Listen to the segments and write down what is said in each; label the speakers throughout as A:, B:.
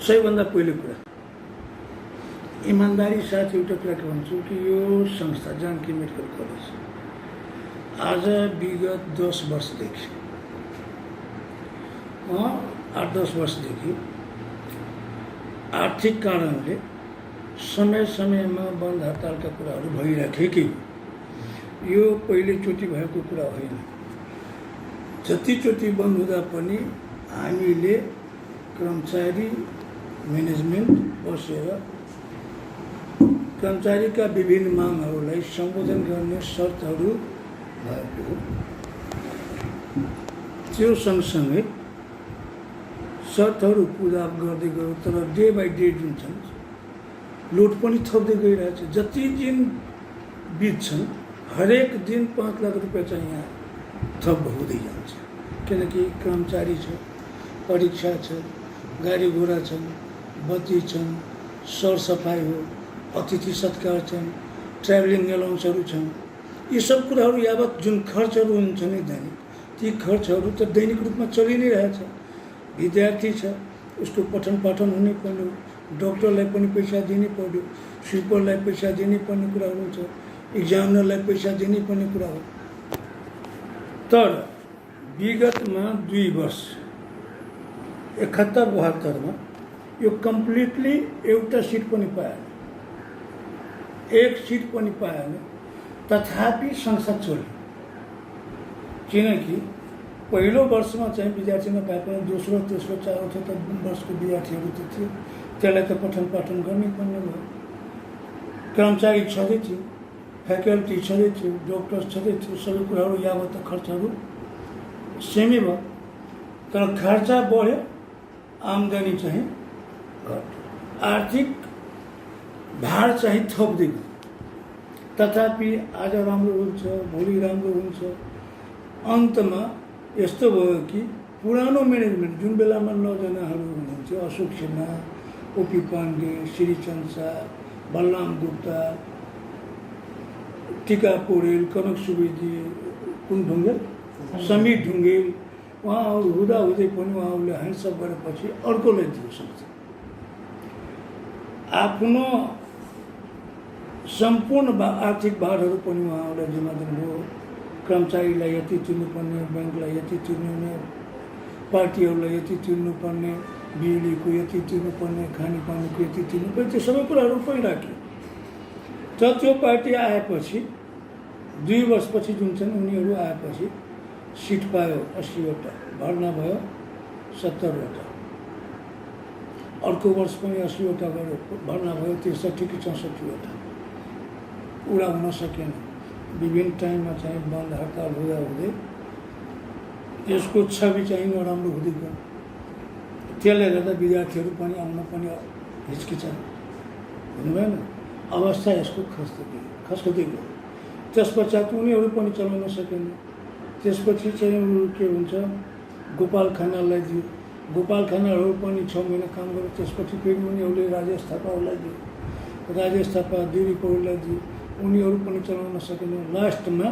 A: सबैभन्दा पहिलो कुरा इमान्दारी साथ एउटा कुरा के भन्छु कि यो संस्था जानकी मेडिकल कलेज आज विगत 10 वर्षदेखि 8-10 वर्षदेखि आर्थिक कारणले समय समयमा बन्द हडतालका कुराहरू भइराखेकै यो पहिलोचोटि भएको कुरा होइन। जतिचोटि बन्द हुँदा पनि हामीले कर्मचारी म्यानेजमेन्ट बसेर कर्मचारीका विभिन्न मागहरूलाई सम्बोधन गर्ने शर्तहरू भएको हो। त्यो सँगसँगै शर्तहरू पुरा गर्दै गयो, तर डे बाई डे जुन छन् लोड पनि थप्दै गइरहेछ। जति दिन बित्छन् हरेक दिन 5 लाख रुपियाँ चाहिँ यहाँ थप हुँदै जान्छ, किनकि कर्मचारी छ, परीक्षा छ, गाडी घोडा छन्, बत्ती छन्, सरसफाइ हो, अतिथि सत्कार छन्, ट्राभलिङ एलाउन्सहरू छन्। यी सब कुराहरू यावत जुन खर्चहरू हुन्छ नि दैनिक, ती खर्चहरू त दैनिक रूपमा चलि नै रहेछ। विद्यार्थी छ, उसको पठन पाठन हुनै पर्यो, डक्टरलाई पनि पैसा दिनै पर्यो, स्विपरलाई पैसा दिनै पर्ने कुराहरू हुन्छ, इक्जामिनरलाई पैसा दिनै पर्ने कुरा हो। तर विगतमा 2 वर्ष 71-72 यो कम्प्लिटली एउटा सिट पनि पाएन, एक सिट पनि पाएन। तथापि संसद चल्यो, किनकि पहिलो वर्षमा चाहिँ विद्यार्थी नपाए पनि दोस्रो तेस्रो चौथो वर्षको विद्यार्थीहरू त थियो, त्यसलाई त पठन पाठन गर्नै पर्ने भयो। कर्मचारी छँदै थियो, फ्याकल्टी छँदै थियो, डक्टर छँदै थियो, सबै कुराहरू यावत खर्चहरू सेमी भयो। तर खर्च बढ्यो, आम्दानी चाहिँ घट्यो, आर्थिक भार चाहिँ थप्दै गयो। तथापि आज राम्रो हुन्छ, भोलि राम्रो हुन्छ। अन्तमा यस्तो भयो कि पुरानो म्यानेजमेन्ट जुन बेलामा 9 जनाहरू हुनुहुन्थ्यो, अशोक सिन्हा, ओपी पाण्डे, श्रीचन्द्र शाह, बलराम गुप्ता, टिका पौडेल, कनक सुवेदी, कुन ढुङ्गेल, समीर ढुङ्गेल, उहाँहरू हुँदै पनि उहाँहरूले ह्यान्डसप गरेपछि अर्कोलाई दियो सक्छ। आफ्नो सम्पूर्ण आर्थिक भारहरू पनि उहाँहरूलाई जिम्मा दिनुभयो। कर्मचारीलाई यति तिर्नुपर्ने, ब्याङ्कलाई यति तिर्नुपर्ने, पार्टीहरूलाई यति तिर्नुपर्ने, बिजुलीको यति तिर्नुपर्ने, खानेपानीको यति तिर्नुपर्ने, त्यो सबै कुराहरू पनि राख्यो। तर त्यो पार्टी आएपछि 2 वर्षपछि जुन छन् उनीहरू आएपछि सिट पायो 80वटा, भर्ना भयो 70वटा। अर्को वर्ष पनि 80वटा गयो, भर्ना भयो 63 कि 64वटा। पुरा हुन सकेन। विभिन्न टाइममा चाहिँ बन्द हडताल हुँदै यसको छवि चाहिँ नराम्रो हुँदै गयो। त्यसले गर्दा विद्यार्थीहरू पनि आउन पनि हिचकिचाए, हुनु भएन। अवस्था यसको खस्दै गयो। त्यसपश्चात उनीहरू पनि चलाउन सकेन। त्यसपछि चाहिँ के हुन्छ, गोपाल खानालाई दियो। गोपाल खानाहरू पनि 6 महिना काम गर्यो। त्यसपछि फेरि उनीहरूले राजेश थापाहरूलाई दियो, राजेश थापा देवी पौडेललाई दियो, उनीहरू पनि चलाउन सकेन। लास्टमा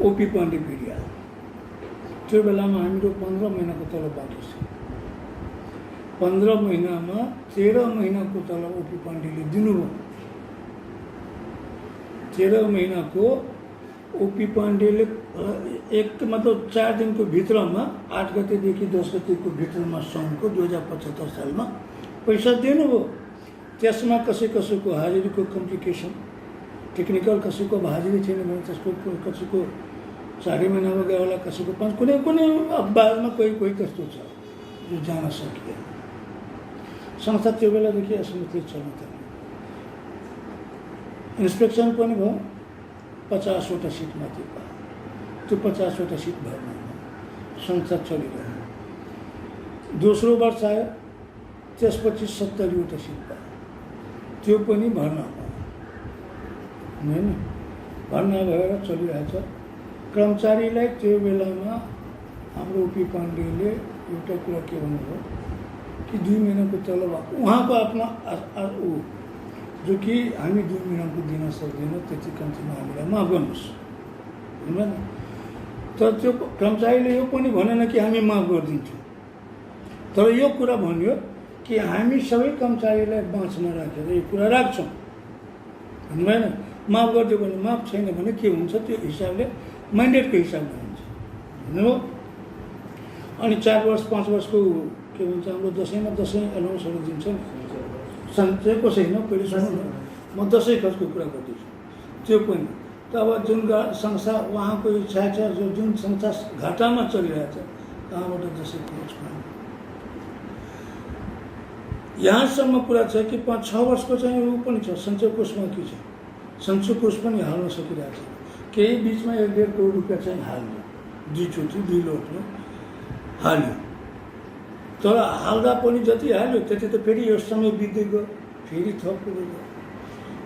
A: ओपी पाण्डे फेरि आयो। त्यो बेलामा हाम्रो 15 महिनाको तलब बाँकी छ। 15 महिनामा 13 महिनाको तलब ओपी पाण्डेले दिनुभयो। 13 महिनाको ओपी पाण्डेले मतलब 4 दिनको भित्रमा 8 गतेदेखि 10 गतेको भित्रमा साउनको 2075 सालमा पैसा दिनुभयो। त्यसमा कसैको हाजिरीको कम्प्लिकेसन, टेक्निकल कसैको हाजिरी थिएन भने त्यसको कसैको 4 महिनामा गयो होला, कसैको 5, कुनै बादमा कोही त्यस्तो छ जो जान सकिएन। संस्था त्यो बेलादेखि असमर्थित चल्न थाल्यो। इन्सपेक्सन पनि भयो, 50वटा सिट माथि पायो। त्यो 50वटा सिट भएन, संस्था चलिरह्यो। दोस्रो वर्ष आयो, त्यसपछि 70वटा सिट पायो। त्यो पनि भर्ना भयो, होइन, भर्ना भएर चलिरहेछ। कर्मचारीलाई त्यो बेलामा हाम्रो ओपी पाण्डेले एउटा कुरा के भन्नुभयो कि 2 महिनाको तलब उहाँको आफ्नो जो कि हामी 2 महिनाको दिन सक्दैनौँ, त्यति कम्तीमा हामीलाई माफ गर्नुहोस्, होइन। तर त्यो कर्मचारीले यो पनि भनेन कि हामी माफ गरिदिन्छौँ। तर यो कुरा भन्यो कि हामी सबै कर्मचारीलाई बाँच्न राखेर यो कुरा राख्छौँ भन्नु भएन। माफ गरिदियो भने माफ, छैन भने के हुन्छ त्यो हिसाबले म्यान्डेटको हिसाबले हुन्छ भन्नुभयो। अनि 4 वर्ष 5 वर्षको के भन्छ हाम्रो दसैँमा दसैँ एलाउन्सहरू दिन्छ नि, सञ्चयको छैन। पहिले सुन्नु न, म दसैँ खर्चको कुरा गर्दैछु, त्यो पनि तब जुन संस्था उहाँको इच्छा छ, जो जुन संस्था घाटामा चलिरहेछ कहाँबाट दसैँ खर्च पाउने। यहाँसम्म कुरा छ कि 5-6 वर्षको चाहिँ ऊ पनि छ, सञ्चय कोषमा के छ, सञ्चय कोष पनि हाल्न सकिरहेको छ। केही बिचमा 1-1.5 करोड रुपियाँ चाहिँ हाल्यो, 2 लोटमा हाल्यो। तर हाल्दा पनि जति हाल्यो त्यति त फेरि यो समय बित्दै गयो, फेरि थप गयो।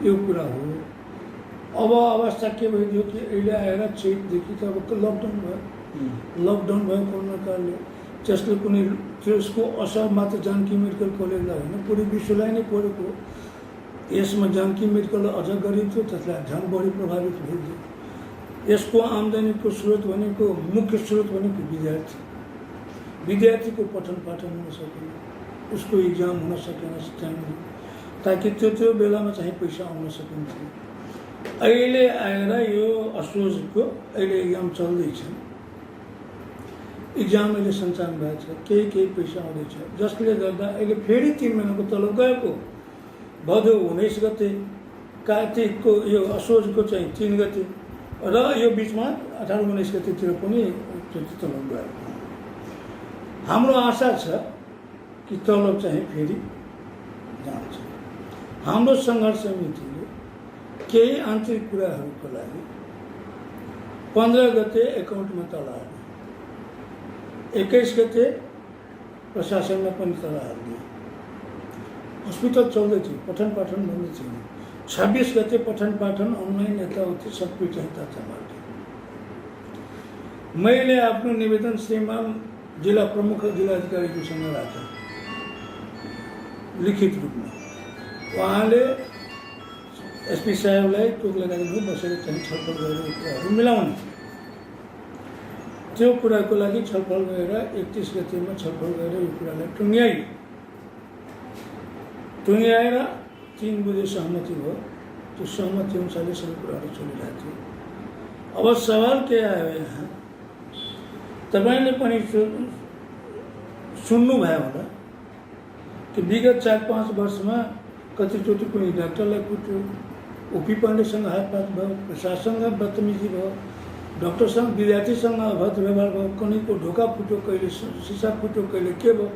A: यो कुरा हो। अब अवस्था के भइदियो कि अहिले आएर चैतदेखि त अब लकडाउन भयो, लकडाउन भयो कोरोना कालले। त्यसले कुनै त्यसको असर मात्र जानकी मेडिकल कलेजलाई होइन, पुरै विश्वलाई नै परेको। यसमा जानकी मेडिकल अझ गरिन्थ्यो, त्यसलाई झन् बढी प्रभावित भइदियो। यसको आम्दानीको स्रोत भनेको, मुख्य स्रोत भनेको विद्यार्थीको पठन पाठन हुन सकेन, उसको इक्जाम हुन सकेन टाइमली, ताकि त्यो बेलामा चाहिँ पैसा आउन सकिन्थ्यो। अहिले आएर यो असोजको अहिले इक्जाम चल्दैछ, इक्जाम अहिले सञ्चालन भएको छ, केही पैसा आउँदैछ, जसले गर्दा अहिले फेरि 3 महिनाको तलब गएको। भदौ 19 गते, कार्तिकको यो असोजको चाहिँ 3 गते र यो बिचमा 18-19 गतेतिर पनि त्यति तलब गएको। हाम्रो आशा छ कि तलब चाहिँ फेरि जान्छ। हाम्रो सङ्घर्ष समितिले केही आन्तरिक कुराहरूको लागि 15 गते एकाउन्टमा तल हाल्यो, 21 गते प्रशासनमा पनि तल हालिदियो। हस्पिटल चल्दै थियो, पठन पाठन भन्ने थिएन। 26 गते पठन पाठन अनलाइन यताउति सबै चाहिँ तर्चा मार्यो। मैले आफ्नो निवेदन श्रीमान जिल्ला प्रमुख जिल्लाधिकारीकोसँग राखेँ लिखित रूपमा। उहाँले एसपी साहेबलाई टोक लगाइदिनु, बसेर चाहिँ छलफल गरेर कुराहरू मिलाउने। त्यो कुराको लागि छलफल गरेर 31 गतेमा छलफल गरेर यो कुरालाई टुङ्ग्याएर 3 बुधे सहमति भयो। त्यो सहमति अनुसारले सबै कुराहरू चलिरहेको थियो। अब सवाल के आयो यहाँ, तपाईँले पनि सुन्नुभयो होला कि विगत 4-5 वर्षमा कतिचोटि कुनै डाक्टरलाई कुट्यो, ओपी पाण्डेसँग हातपात भयो, प्रशासनसँग बदतमिजी भयो, डक्टरसँग विद्यार्थीसँग अभद्र व्यवहार भयो, कहीँको ढोका फुट्यो, कहिले सिसा फुट्यो, कहिले के भयो।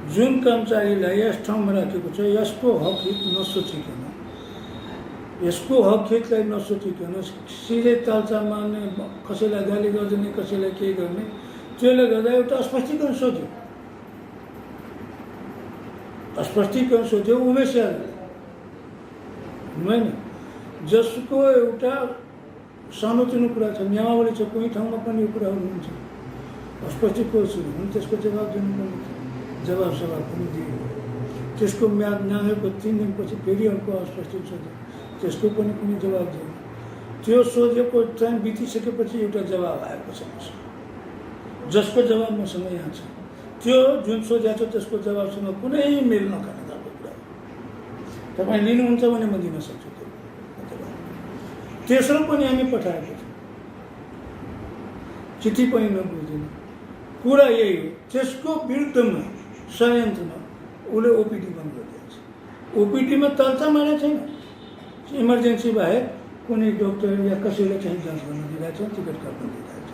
A: जुन कर्मचारीलाई यस ठाउँमा राखेको छ, यसको हक हित नसोचिकन, यसको हक हितलाई नसोचिकन सिधै तालचा मार्ने, कसैलाई गाली गरिदिने, कसैलाई के गर्ने, त्यसले गर्दा एउटा स्पष्टीकरण सोध्यो उमेश यादवले होइन, जसको एउटा सानोतिनो कुरा छ, नियमावली छ, कुनै ठाउँमा पनि यो कुराहरू हुन्छ। स्पष्टीकरण सुरु भने त्यसको जवाब दिनुपर्ने थियो, जवाब पनि दियो। त्यसको म्याद नआएको 3 दिनपछि फेरि अर्को स्पष्टीकरण सोध्यो, त्यसको पनि कुनै जवाब दिएन। त्यो सोधेको टाइम बितिसकेपछि एउटा जवाब आएको छ मसँग, जसको जवाब मसँग यहाँ छ। त्यो जुन सोधेको छ त्यसको जवाबसँग कुनै मेल नखाने खालको कुरा हो। तपाईँ लिनुहुन्छ भने म दिन सक्छु। तेस्रो पनि हामी पठाएको छौँ, चिठी पनि नबुझ्दैन। कुरा यही हो, त्यसको विरुद्धमा षड्यन्त्रमा उसले ओपिडी बन्द गरिदिएको छ। ओपिडीमा तल्चा मारेको छैन, इमर्जेन्सी बाहेक कुनै डक्टर या कसैले चाहिँ जाँच गर्न दिइरहेको छ, टिकट काट्न दिइरहेको छ।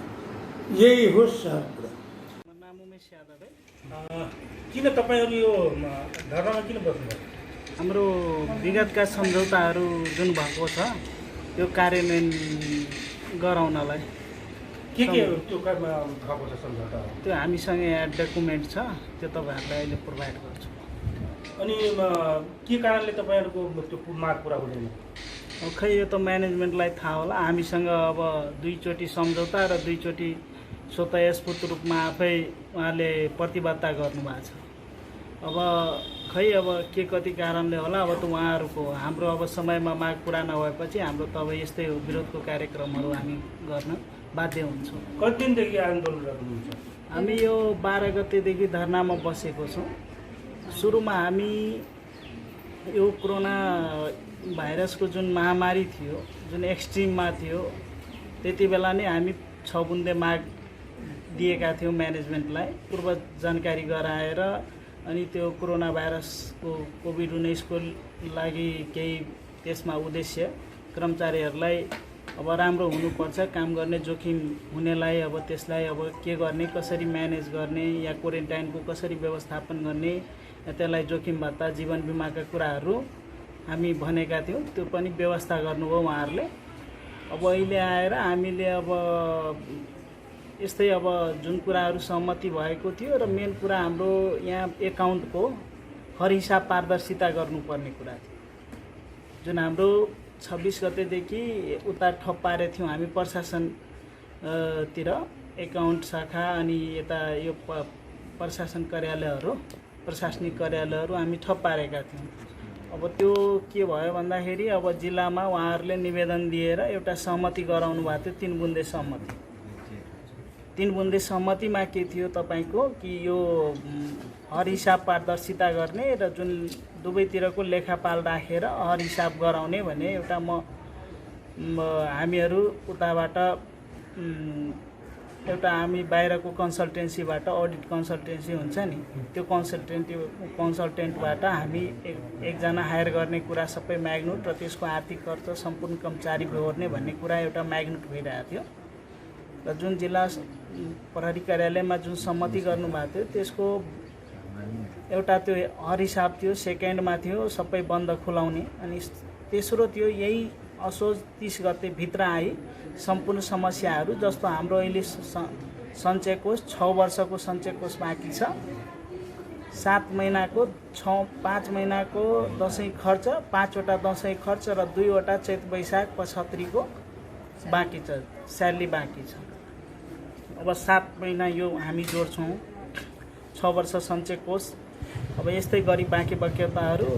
A: यही हो सार कुरा।
B: नाम उमेश यादव है।
C: किन तपाईँहरू यो धरनामा किन बस्नुभयो?
B: हाम्रो विगतका सम्झौताहरू जुन भएको छ त्यो कार्यान्वयन गराउनलाई।
C: के त्यो भएको छ सम्झौता?
B: त्यो हामीसँग यहाँ डकुमेन्ट छ, त्यो तपाईँहरूलाई अहिले प्रोभाइड गर्छु।
C: अनि के कारणले तपाईँहरूको त्यो माग पुरा हुँदैन?
B: खै यो त म्यानेजमेन्टलाई थाहा होला। हामीसँग अब 2 चोटि सम्झौता र 2 चोटि स्वतः स्फूर्त रूपमा आफै उहाँले प्रतिबद्धता गर्नुभएको छ। अब खै अब के कति कारणले होला अब त उहाँहरूको हाम्रो अब समयमा माग पुरा नभएपछि हाम्रो त अब यस्तै हो, विरोधको कार्यक्रमहरू हामी गर्न बाध्य हुन्छौँ।
C: कति दिनदेखि आन्दोलनरत हुनुहुन्छ?
B: हामी यो 12 गतेदेखि धरनामा बसेको छौँ। सुरुमा हामी यो कोरोना भाइरसको जुन महामारी थियो, जुन एक्सट्रिममा थियो, त्यति बेला नै हामी 6 बुन्दे माग दिएका थियौँ म्यानेजमेन्टलाई पूर्व जानकारी गराएर। अनि त्यो कोरोना भाइरसको कोभिड-19 को लागि केही त्यसमा उद्देश्य कर्मचारीहरूलाई अब राम्रो हुनुपर्छ, काम गर्ने जोखिम हुनेलाई अब त्यसलाई अब के गर्ने, कसरी म्यानेज गर्ने, या क्वारेन्टाइनको कसरी व्यवस्थापन गर्ने, त्यसलाई जोखिम भत्ता, जीवन बिमाका कुराहरू हामी भनेका थियौँ। त्यो पनि व्यवस्था गर्नुभयो उहाँहरूले। अब अहिले आएर हामीले अब यस्तै अब जुन कुराहरू सहमति भएको थियो र मेन कुरा हाम्रो यहाँ एकाउन्टको हर हिसाब पारदर्शिता गर्नुपर्ने कुरा थियो, जुन हाम्रो 26 गतेदेखि उता ठप पारे थियौँ हामी प्रशासन तिर एकाउन्ट शाखा अनि यता यो प्रशासन कार्यालयहरू, प्रशासनिक कार्यालयहरू हामी ठप पारेका थियौँ। अब त्यो के भयो भन्दाखेरि अब जिल्लामा उहाँहरूले निवेदन दिएर एउटा सहमति गराउनु भएको थियो, 3 बुन्दे सहमति। 3 बुन्दे सहमतिमा के थियो तपाईको कि यो हर हिसाब पारदर्शिता गर्ने र जुन दुवैतिरको लेखापाल राखेर हर हिसाब गराउने भन्ने एउटा हामीहरू उताबाट एउटा हामी बाहिरको कन्सल्टेन्सीबाट, अडिट कन्सल्टेन्सी हुन्छ नि, त्यो कन्सल्टेन्टबाट हामी एकजना हायर गर्ने कुरा सबै म्याग्नुट र त्यसको आर्थिक खर्च सम्पूर्ण कर्मचारी बेहोर्ने भन्ने कुरा एउटा म्याग्नुट भइरहेको थियो। र जुन जिल्ला प्रहरी कार्यालयमा जुन सम्मति गर्नुभएको थियो त्यसको एउटा त्यो हर हिसाब थियो, सेकेन्डमा थियो सबै बन्द खुलाउने, अनि तेस्रो थियो यही असोज 30 गते भित्र आई सम्पूर्ण समस्याहरू, जस्तो हाम्रो अहिले सञ्चय कोष 6 वर्षको सञ्चय कोष बाँकी छ, 7 महिनाको 5 महिनाको दसैँ खर्च, 5 वटा दसैँ खर्च र 2 वटा चैत वैशाख 75 को बाँकी छ, स्यालेरी बाँकी छ। अब 7 महिना यो हामी जोड्छौँ, 6 वर्ष सञ्चय कोष, अब यस्तै गरी बाँकी बक्यताहरू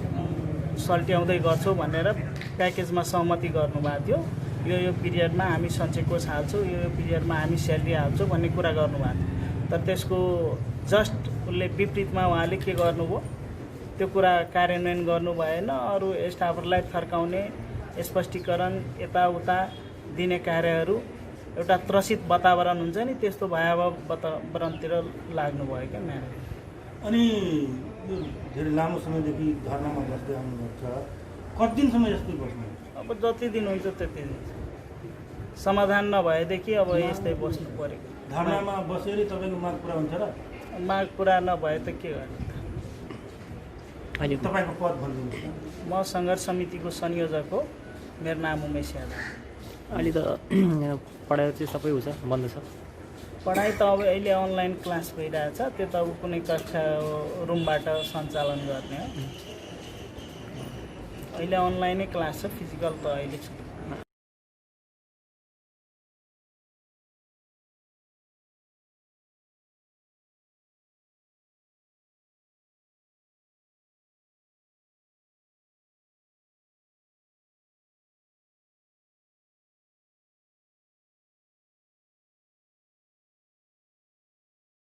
B: सल्ट्याउँदै गर्छौँ भनेर प्याकेजमा सहमति गर्नुभएको थियो। यो पिरियडमा हामी सञ्चय कोष हाल्छौँ, यो पिरियडमा हामी स्यालेरी हाल्छौँ भन्ने कुरा गर्नुभएको थियो। तर त्यसको जस्ट उसले विपरीतमा उहाँले के गर्नुभयो, त्यो कुरा कार्यान्वयन गर्नु भएन। अरू स्टाफहरूलाई थर्काउने, स्पष्टीकरण यताउता दिने कार्यहरू, एउटा त्रसित वातावरण हुन्छ नि, त्यस्तो भयावह वातावरणतिर लाग्नुभयो क्या म्यानेजर।
C: अनि यो धेरै लामो समयदेखि धरनामा बस्दै आउनुहुन्छ, कति दिनसम्म यस्तै बस्नु?
B: अब जति दिन हुन्छ त्यति दिन, समाधान नभएदेखि अब यस्तै बस्नु परेको।
C: धरनामा बसेर तपाईँको माग पुरा हुन्छ र?
B: माग पुरा नभए त के गर्ने?
C: अहिले तपाईँको पद भनिदिनुहोस् न।
B: म सङ्घर्ष समितिको संयोजक हो, मेरो नाम उमेश यादव।
D: अहिले त पढाइ चाहिँ सबै हुन्छ, बन्द छ?
B: पढाइ त अब अहिले अनलाइन क्लास भइरहेछ, त्यो त अब कुनै कक्षा रुमबाट सञ्चालन गर्ने हो। अहिले अनलाइनै क्लास छ, फिजिकल त अहिले छ।